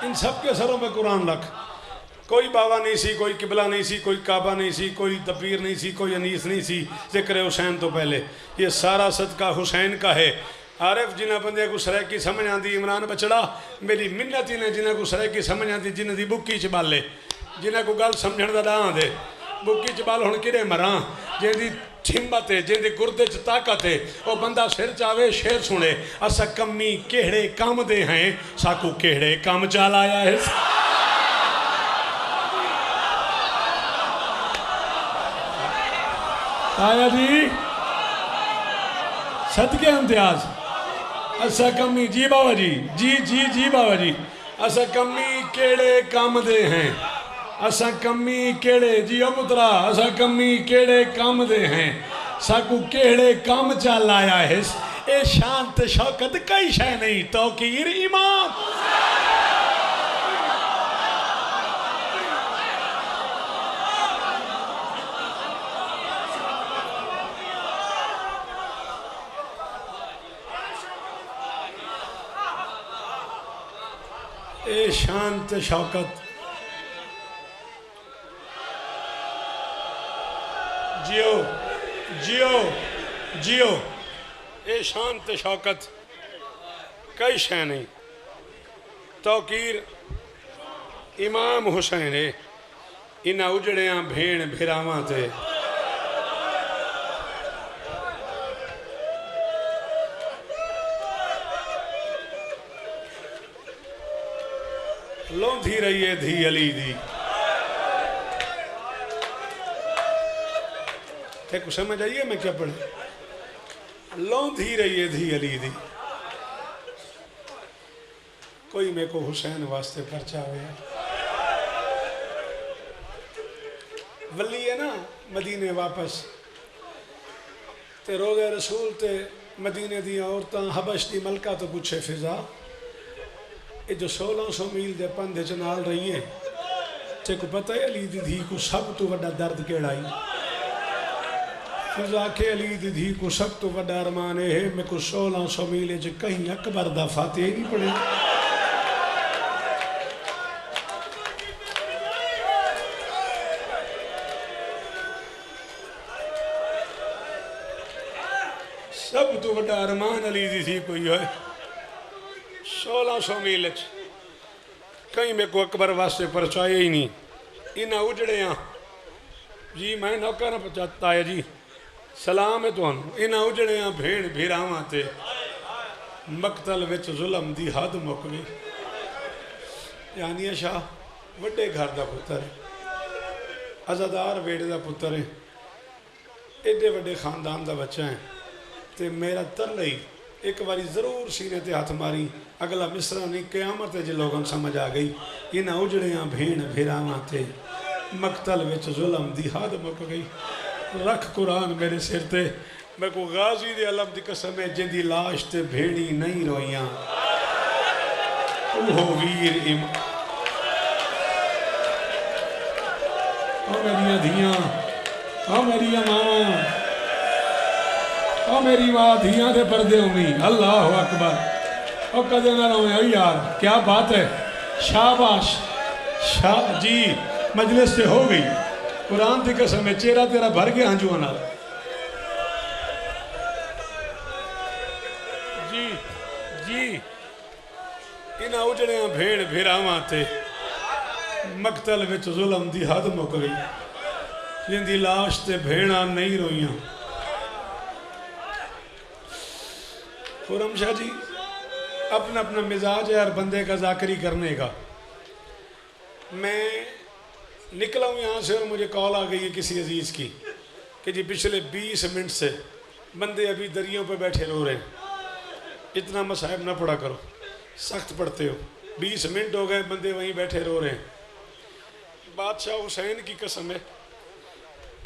इन सब के सरों पे कुरान रख। कोई बाबा नहीं सी, कोई किबला नहीं सी, कोई काबा नहीं सी, कोई तबीर नहीं सी, कोई अनीस नहीं सी जिक्र हुसैन तो पहले। ये सारा सदका हुसैन का है। आरिफ जिन्हें बंदे को सरैकी समझ आती, इमरान बचड़ा मेरी मिन्नत ही ने जिन्हें को सरैकी समझ आती, जिन्हें दी बुक्की च बाले, जिन्हें को गल समझण दा डां दे। बुक्की च बाल हुण किरे मरां, जिंदी हिम्मत है, जिंदी गुरदे च ताकत है, वो बंदा सिर चावे शेर सुने। असा कमी केड़े काम दे हैं, साकू केड़े काम चाल आया है। आया जी सदके इम्तियाज। असा कमी जी बाबा जी, जी जी जी बाबा जी। असा कमी केड़े काम दे हैं, असा कमी केड़े जी पुत्रा, असा कमी केड़े काम दे हैं, साकू केड़े काम चल आया है। ए शांत शौकत कई शय नहीं, तौकीर इमाम। ए शांत शौकत जियो जियो जियो। ए शांत शौकत कई शय नहीं, तौकीर इमाम हुसैन है। इन्हां उजड़िया भेण भिरावां ते लौंधी रही है धी अली दी। क्या कुछ समझ आइए मैं क्या पढ़े? लौंधी रही है धी अली दी। कोई मेरे को हुसैन वास्ते पर्चा हुआ वली है ना मदीने वापस ते रोज़े रसूल ते मदीने दी औरतां हबश दी मलका तो पूछे फिजा ये जो 1600 मील के पंधे च नाल रही है, ते को पता है अली दी धी को सब तो वड्डा दर्द केड़ा ही? फिजा के अली दी धी को सब तो वड्डा अरमान है मैं को 1600 मील च कहीं अकबर दा फातिहा नहीं पढ़े। सब तो बड़ा अरमान अली दी थी कोई है 1600 मील कहीं मेरे को अकबर वास्ते परचाया ही नहीं इन्हें उजड़े जी मैं नौकर पचाता है जी सलाम है तुहानू इन्हें उजड़े भेड़ भिरावां ते मकतल विच जुल्म दी हद मुक गई यानी शाह वड्डे घर का पुत्र है अजादार बेड़े का पुत्र है एडे वड्डे खानदान का बच्चा है तो मेरा तरला ही एक बारी जरूर सीने ते हाथ मारी अगला मिसरा नहीं क्यामत जो लोगों समझ आ गई इन्हें उजड़िया भेड़ भिरावां ते मकतल विच जुल्म दी हद मुक गई रख कुरान मेरे सिर ते मैं को गाजी दे अलम दी कसम है जिंदी लाश ते भेड़ी नहीं रोइयां ओहो वीर इम ओ मेरिया धियां ओ मेरिया मां ओ मेरी मां धियां दे पर्दे होनी अल्लाह अकबर ओ कदे ना रोए ओ यार क्या बात है शाबाश शाह जी मजलिस से हो गई कुरान की कसम है चेहरा तेरा भर गया हंजुआ नाल जी जी इन्हें उजड़िया भेड़ भिरावां ते मकतल विच जुल्म दी हद मुक गई जिंदी लाश ते भेड़ा नहीं रोइयां खुरम शाह जी अपना अपना मिजाज है हर बंदे का जाकरी करने का मैं निकला हूँ यहाँ से और मुझे कॉल आ गई है किसी अजीज़ की कि जी पिछले 20 मिनट से बंदे अभी दरियों पे बैठे रो रहे हैं इतना मसाइब ना पड़ा करो सख्त पढ़ते हो 20 मिनट हो गए बंदे वहीं बैठे रो रहे हैं बादशाह हुसैन की कसम है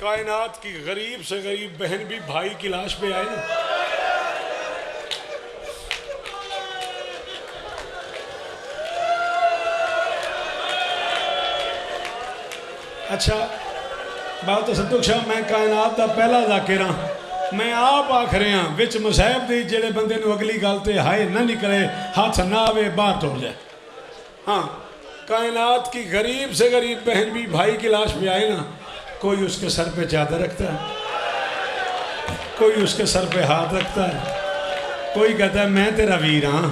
कायनात की गरीब से गरीब बहन भी भाई की लाश पे आए ना अच्छा बात तो सतुक शाह मैं कायनात का पहला जाकिर हाँ मैं आप आख रहा विच मुसाहिब दी जेड़े बंदे नू अगली गल ते हाय ना निकले हाथ ना आवे बाहर टुट जाए हाँ कायनात की गरीब से गरीब बहन भी भाई की लाश में आए ना कोई उसके सर पे चादर रखता है कोई उसके सर पे हाथ रखता है कोई कहता है मैं तेरा वीर हाँ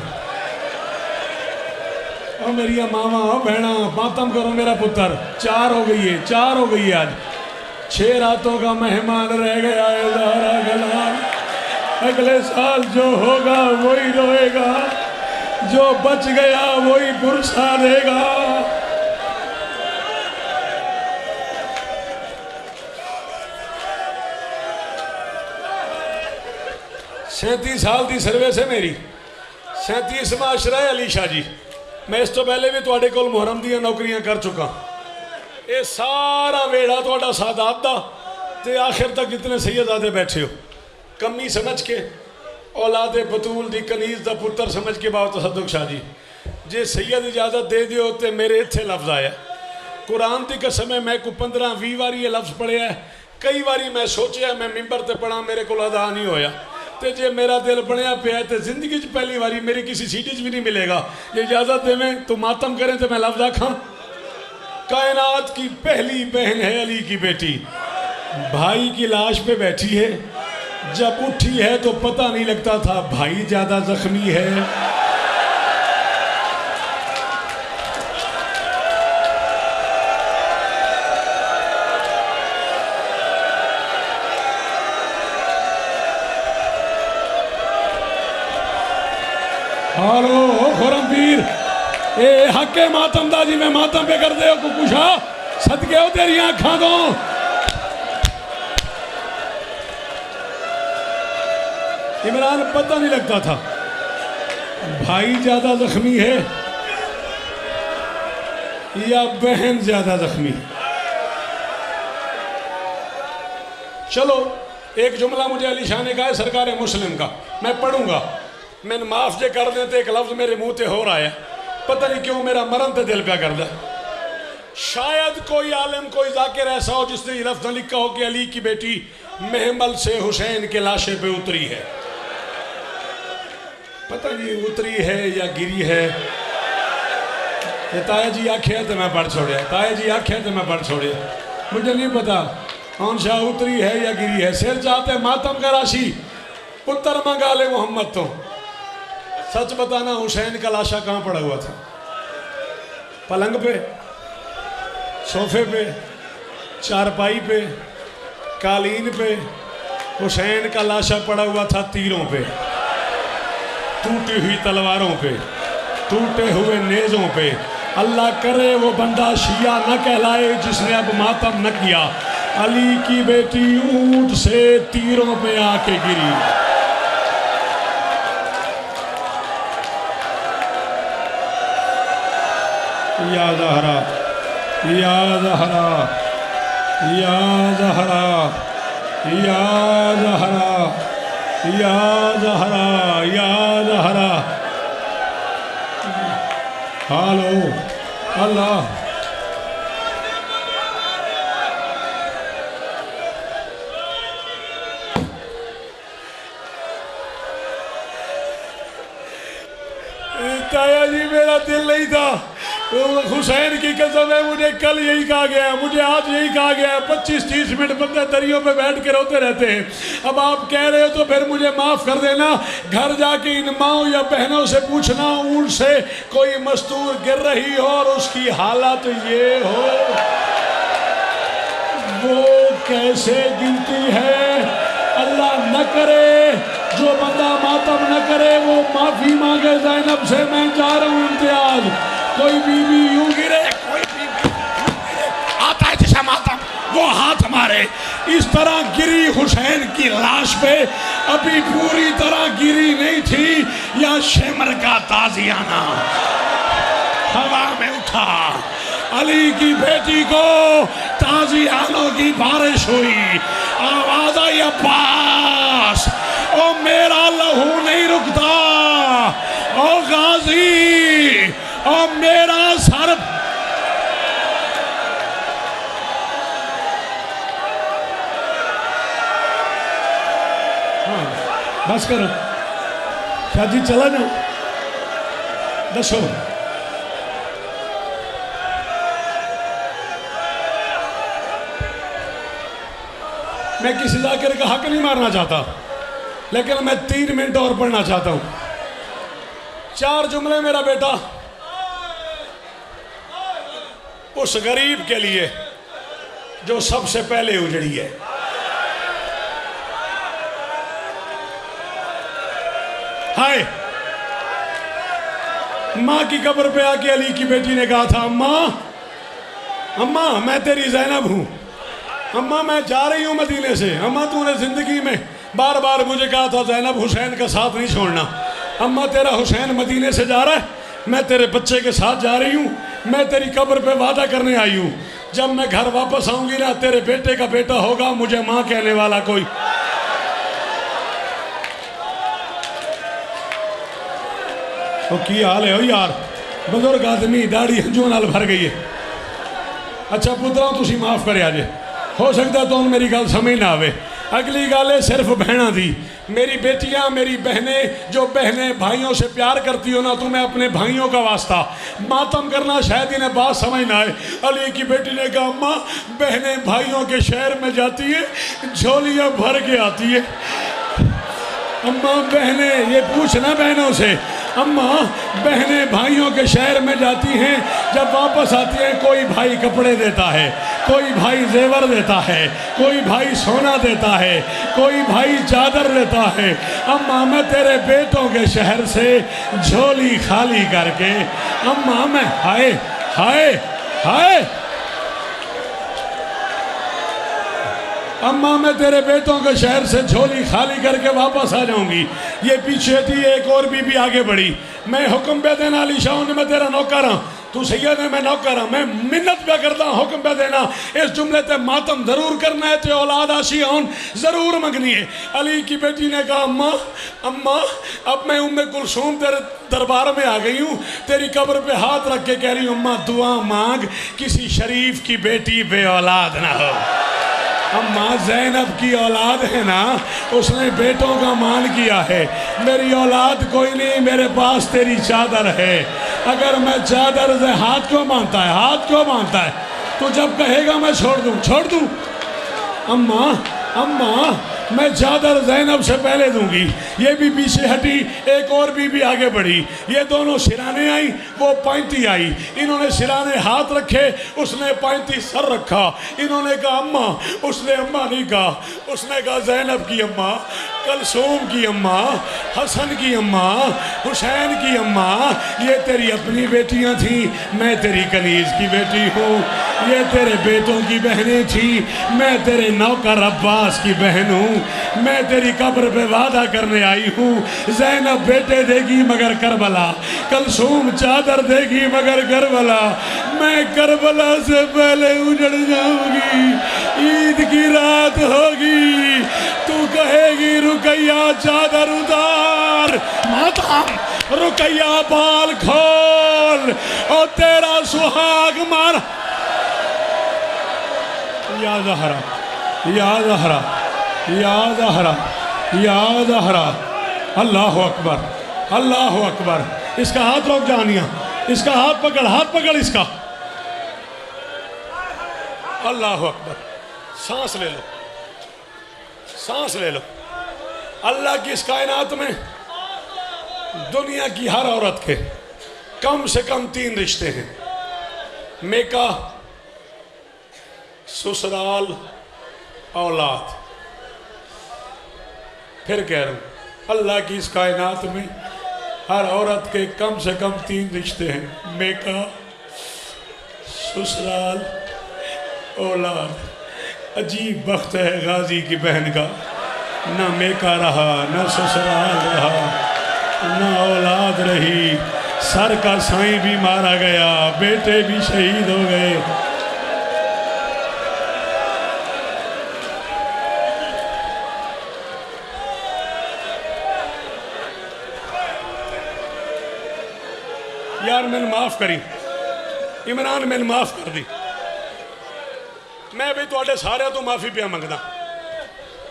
और मेरी मावा बहना मातम करो मेरा पुत्र 4 हो गई है 4 हो गई है आज 6 रातों का मेहमान रह गया है ज़हरा गला अगले साल जो होगा वही रोएगा जो बच गया वही पुरसा देगा 37 साल की सर्विस है मेरी 37वां अशरा है अली शाह जी मैं इस तो पहले भी तुहाडे कोल मुहर्रम दी नौकरियां कर चुका ये सारा वेड़ा तुहाडा सादात दा ते आखिर तक इतने सैयदादे बैठे हो कमी समझ के औलादे बतूल दी कनीज दा पुत्र समझ के बाबा तसद्दुक शाह जी जे सैयद इजाजत दे दियो ते मेरे इत्थे लफ्ज आया कुरान दी कसम है मैं को 15-20 बारी ये लफ्ज पढ़िया है कई बारी मैं सोचा मैं मिंबर ते पढ़ा मेरे को अदा नहीं होया तो जे मेरा दिल बनया पे तो जिंदगी पहली बारी मेरी किसी सीटी भी नहीं मिलेगा ये इजाजत देवें तो मातम करें तो मैं लफ्ज आखा कायनात की पहली बहन है अली की बेटी भाई की लाश पे बैठी है जब उठी है तो पता नहीं लगता था भाई ज्यादा जख्मी है हालो खुरमवीर ए हके मातम दा जी मैं मातम पे कर दे कुकुशा सदके हो तेरी आँखा दो इमरान पता नहीं लगता था भाई ज्यादा जख्मी है या बहन ज्यादा जख्मी। चलो एक जुमला मुझे अली शाह ने कहा है सरकार मुस्लिम का मैं पढ़ूंगा मैंने माफ जे कर देते एक लफ्ज मेरे मुंह ते हो रहा है पता नहीं क्यों मेरा मरन ते दिल पे करदा शायद कोई आलिम कोई जाकिर ऐसा हो जिसने ये लफ्ज लिखा हो कि अली की बेटी महमल से हुसैन के लाशे पे उतरी है पता नहीं उतरी है या गिरी है ताया जी आख्या तो मैं पढ़ छोड़िया ताया जी आख्या तो मैं पढ़ छोड़िया मुझे नहीं पता कौन सा उतरी है या गिरी है सिर चाहते मातम का राशि पुत्र मंगा ले मोहम्मद तो। सच बताना, हुसैन का लाशा कहाँ पड़ा हुआ था? पलंग पे, सोफे पे, चारपाई पे, कालीन पे। हुसैन का लाशा पड़ा हुआ था तीरों पे, टूटी हुई तलवारों पे, टूटे हुए नेज़ों पे। अल्लाह करे वो बंदा शिया न कहलाए जिसने अब मातम न किया। अली की बेटी ऊंट से तीरों पे आके गिरी। या ज़हरा, या ज़हरा, या ज़हरा, या ज़हरा, या ज़हरा, या ज़हरा। हालो अल्लाह। ताया जी मेरा दिल नहीं था। हुसैन की कसम है, मुझे कल यही कहा गया है, मुझे आज यही कहा गया है। 25-30 मिनट बंदे दरियों पे बैठ के रोते रहते हैं। अब आप कह रहे हो तो फिर मुझे माफ़ कर देना। घर जाके इन माओ या बहनों से पूछना, ऊँट से कोई मस्तूर गिर रही हो और उसकी हालत ये हो, वो कैसे गिनती है। अल्लाह न करे जो बंदा मातम न करे वो माफ़ी मांगे ज़ैनब से। मैं जा रहा हूँ इम्तियाज। कोई बीबी यूं गिरे, कोई बीबी आता है जिसे मातम, वो हाथ मारे। इस तरह गिरी हुसैन की लाश पे, अभी पूरी तरह गिरी नहीं थी। या शेमर का ताजियाना हवा में उठा। अली की बेटी को ताजियानों की बारिश हुई। आवाज आई अब्बास, ओ मेरा लहू नहीं रुकता, ओ गाजी, ओ मेरा सर। हाँ बस करो, शादी चला ना। दसो मैं किसी जाकिर का हक नहीं मारना चाहता, लेकिन मैं 3 मिनट और पढ़ना चाहता हूं। 4 जुमले मेरा बेटा उस गरीब के लिए जो सबसे पहले उजड़ी है। हाय, माँ की कब्र पे आके अली की बेटी ने कहा था, अम्मा अम्मा मैं तेरी ज़ैनब हूं। अम्मा मैं जा रही हूं मदीने से। अम्मा तूने जिंदगी में बार बार मुझे कहा था ज़ैनब हुसैन का साथ नहीं छोड़ना। अम्मा तेरा हुसैन मदीने से जा रहा है, मैं तेरे बच्चे के साथ जा रही हूँ। मैं तेरी कब्र पे वादा करने आई हूँ, जब मैं घर वापस आऊंगी ना, तेरे बेटे का बेटा होगा, मुझे माँ कहने वाला कोई। तो की हाल है हो यार, बुजुर्ग आदमी दाढ़ी हंजू नाल भर गई है। अच्छा पुत्रा तुसी माफ़ करे अजे, हो सकता तो मेरी गल समझ ना आवे। अगली गल है सिर्फ बहना दी। मेरी बेटियां, मेरी बहनें, जो बहनें भाइयों से प्यार करती हो ना, तुम्हें अपने भाइयों का वास्ता मातम करना शायद इन्हें बात समझ ना आए। अली की बेटी ने कहा, अम्मा बहनें भाइयों के शहर में जाती है, झोलियां भर के आती है। अम्मा बहनें, ये पूछना बहनों से, अम्मा बहनें भाइयों के शहर में जाती हैं, जब वापस आती हैं कोई भाई कपड़े देता है, कोई भाई जेवर देता है, कोई भाई सोना देता है, कोई भाई चादर देता है। अम्मा मैं तेरे बेटों के शहर से झोली खाली करके, अम्मा मैं हाय हाय हाय, अम्मा मैं तेरे बेटों के शहर से झोली खाली करके वापस आ जाऊंगी। ये पीछे थी, एक और बीबी आगे बढ़ी। मैं हुक्म पे देना अली शाह ने, मैं तेरा नौकर हाँ, तू सैयद है मैं नौकर हाँ, मैं मिन्नत पे करता हूँ हुक्म पे देना। इस जुमले ते मातम जरूर करना है, ते औलाद आशी आउन जरूर मंगनी है। अली की बेटी ने कहा, अम्मा अम्मा अब मैं उम्मे कुलसूम तेरे दरबार में आ गई हूँ, तेरी कब्र पे हाथ रख के कह रही हूँ, अम्मा दुआ मांग किसी शरीफ की बेटी बे औलाद ना हो। अम्मा ज़ैनब की औलाद है ना, उसने बेटों का मान किया है। मेरी औलाद कोई नहीं, मेरे पास तेरी चादर है। अगर मैं चादर से हाथ क्यों बांधता है, हाथ क्यों बांधता है? तू जब कहेगा मैं छोड़ दूँ, छोड़ दूँ। अम्मा अम्मा मैं चादर ज़ैनब से पहले दूंगी। ये भी पीछे हटी, एक और बीबी आगे बढ़ी, ये दोनों सिराने आई, वो 35 आई। इन्होंने सिराने हाथ रखे, उसने 35 सर रखा। इन्होंने कहा अम्मा, उसने अम्मा नहीं कहा, उसने कहा ज़ैनब की अम्मा, कलसूम की अम्मा, हसन की अम्मा, हुसैन की अम्मा। ये तेरी अपनी बेटियां थी, मैं तेरी कनीज़ की बेटी हूँ। ये तेरे बेटों की बहनें थी, मैं तेरे नौकर अब्बास की बहन हूँ। मैं तेरी कब्र पे वादा करने आई हूँ, ज़ैनब बेटे देगी मगर करबला, कलसूम चादर देगी मगर करबला। मैं करबला से पहले उजड़ जाऊंगी, ईद की रात होगी, तू कहेगी रुकैया चादर उतार, मातम रुकैया बाल खोल और तेरा सुहाग मार। या ज़हरा, या ज़हरा, या ज़हरा, या ज़हरा। अल्लाह अकबर, अल्लाह अकबर। इसका हाथ रोक जानिया, इसका हाथ पकड़, हाथ पकड़ इसका। अल्लाह अकबर। सांस ले लो, सांस ले लो। अल्लाह की इस कायनात में दुनिया की हर औरत के कम से कम 3 रिश्ते हैं। मेका, ससुराल, औलाद। फिर कह रहा हूँ, अल्लाह की इस कायनात में हर औरत के कम से कम 3 रिश्ते हैं। मेका, ससुराल, औलाद। अजीब वक्त है गाजी की बहन का, ना मेका रहा, ना ससुराल रहा, ना औलाद रही। सर का साईं भी मारा गया, बेटे भी शहीद हो गए। यार मैंने माफ़ करी, इमरान मैंने माफ़ कर दी। मैं भी थोड़े सारे तो माफ़ी पिया मंगदा।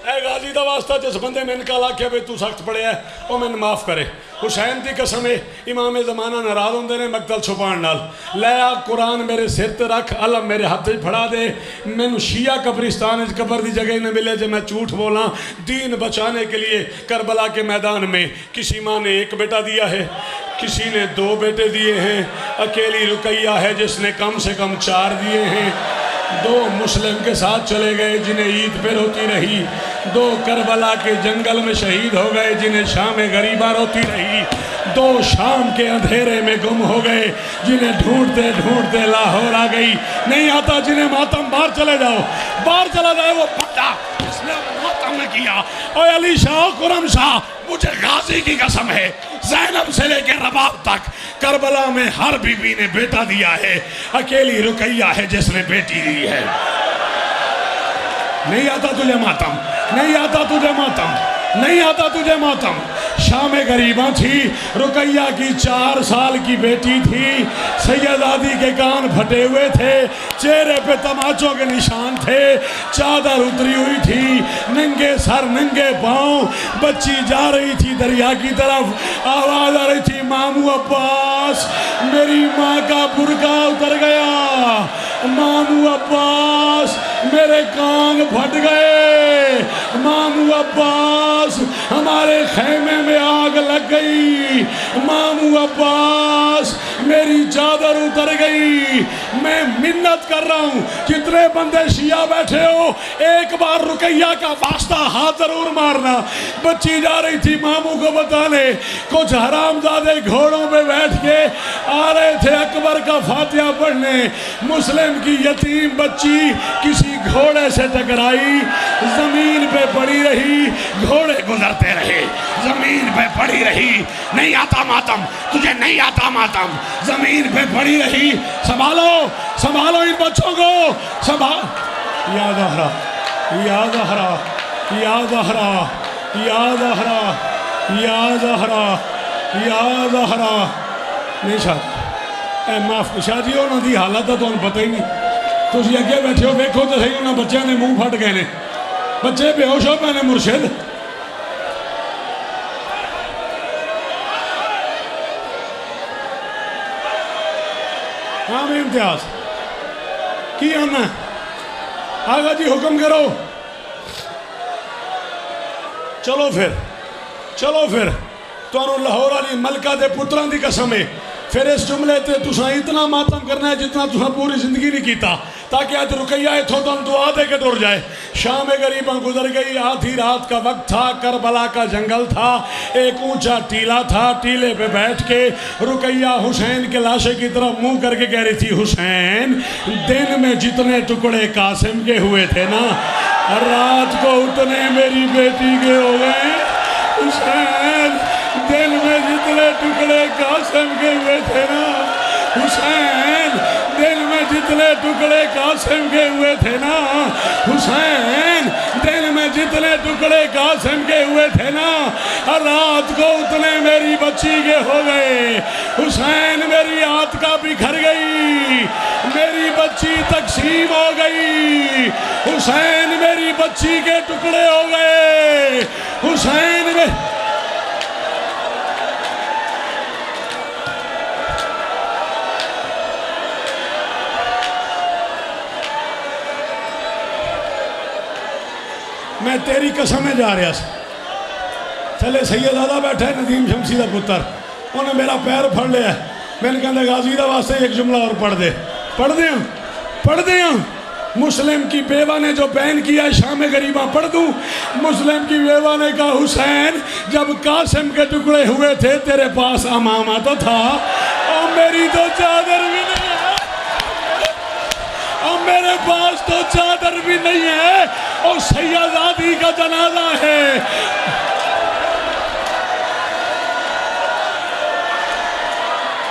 ए गाजी का वास्ता जिस बंदे मैंने कल आख्या भी तू सख्त पड़िया वो मैंने माफ़ करे। हुसैन की कसम है, इमाम ज़माना नाराज़ होंगे ने मकतल छुपाण नाल। लै आ कुरान मेरे सिर ते रख, अलम मेरे हाथ च फड़ा दे। मैनू शिया कब्रिस्तान कब्र की जगह न मिले जो मैं झूठ बोला। दीन बचाने के लिए करबला के मैदान में किसी माँ ने 1 बेटा दिया है, किसी ने 2 बेटे दिए हैं। अकेली रुकैया है जिसने कम से कम 4 दिए हैं। 2 मुस्लिम के साथ चले गए जिन्हें ईद पे रोती रही। 2 करबला के जंगल में शहीद हो गए जिन्हें शाम गरीबा रोती रही। 2 शाम के अंधेरे में गुम हो गए जिन्हें ढूंढते ढूंढते लाहौर आ गई। नहीं आता जिन्हें मातम, बाहर चले जाओ, बाहर चला जाए वो बंदा जिसने मातम ने किया। और अली शाह, कुरम शाह, मुझे गाजी की कसम है, ज़ैनब से लेकर रबाब तक करबला में हर बीबी ने बेटा दिया है। अकेली रुकैया है जिसने बेटी दी है। नहीं आता तुझे मातम, नहीं आता तुझे मातम, नहीं आता तुझे मातम। शाम गरीबा थी, रुकैया की 4 साल की बेटी थी। सैयदादी के कान फटे हुए थे, चेहरे पे तमाचों के निशान थे, चादर उतरी हुई थी, नंगे सर नंगे पाँव। बच्ची जा रही थी दरिया की तरफ, आवाज़ आ रही थी मामू अब्बास। मेरी माँ का बुर्का उतर गया, मामू अब्बास मेरे कान फट गए, मामू अब्बास हमारे खैमे में आग लग गई, मामू अब्बास मेरी चादर उतर गई। मैं मिन्नत कर रहा हूँ, जितने बंदे शिया बैठे हो, एक बार रुकैया का वास्ता हाथ जरूर मारना। बच्ची जा रही थी मामू को बताने, कुछ हरामजादे घोड़ों पे बैठ के आ रहे थे अकबर का फातिहा पढ़ने। मुस्लिम की यतीम बच्ची किसी घोड़े से टकराई, जमीन पे पड़ी रही, घोड़े गुजरते रहे, जमीन पे पड़ी रही। नहीं आता मातम, तुझे नहीं आता मातम, जमीन पे पड़ी रही। संभालो, संभालो इन बच्चों को, संभाल। या ज़हरा, या ज़हरा, या ज़हरा, या ज़हरा, या ज़हरा, या ज़हरा। नहीं शाह माफ शाह जी, उन्होंने हालत का तुहानू पता ही नहीं। तुम अगे बैठे हो, वेखो तो सही उन्होंने बच्चों के मूँह फट गए ने, बच्चे बेहोश हो पैने। मुर्शिद हाँ मैं इम्तियाज की आना आगा जी, हुक्म करो। चलो फिर तुहानू लाहौर वाली मलका दे पुत्रां दी कसम है, फिर इस जुमले ते तुसां इतना मातम करना है जितना तुसां पूरी जिंदगी नहीं कीता, ताकि आज रुकैया इथों तुम दुआ दे के टुर जाए। शाम गरीबा गुजर गई, आधी रात का वक्त था, करबला का जंगल था, एक ऊंचा टीला था, टीले पे बैठ के रुकैया हुसैन के लाशे की तरफ मुंह करके कह रही थी, हुसैन दिन में जितने टुकड़े कासिम के हुए थे ना, रात को उतने मेरी बेटी के हो गए। हुसैन दिन में जितने टुकड़े कासिम के हुए थे ना, हुसैन दिन में जितने टुकड़े कासिम के हुए थे ना, हुसैन दिन में जितने टुकड़े कासिम के हुए थे ना, रात को उतने मेरी बच्ची के हो गए। हुसैन मेरी आत्का बिखर गई, मेरी बच्ची तकसीम हो गई, हुसैन मेरी बच्ची के टुकड़े हो गए। हुसैन में मैं तेरी कसम जा रहा थले सैयदादा बैठा है नदीम शमसी का पुत्र, उन्हें मेरा पैर फड़ लिया, मैंने कहना गाजी का वास्ते एक जुमला और पढ़ दे मुस्लिम की बेवा ने जो बैन किया शाम गरीबा पढ़ दूं। मुस्लिम की बेवा ने कहा, हुसैन जब कासिम के टुकड़े हुए थे तेरे पास अमामा तो था, और मेरी तो चादर भी नहीं है, और मेरे पास तो चादर भी नहीं है, और सैयदादी का जनाजा है,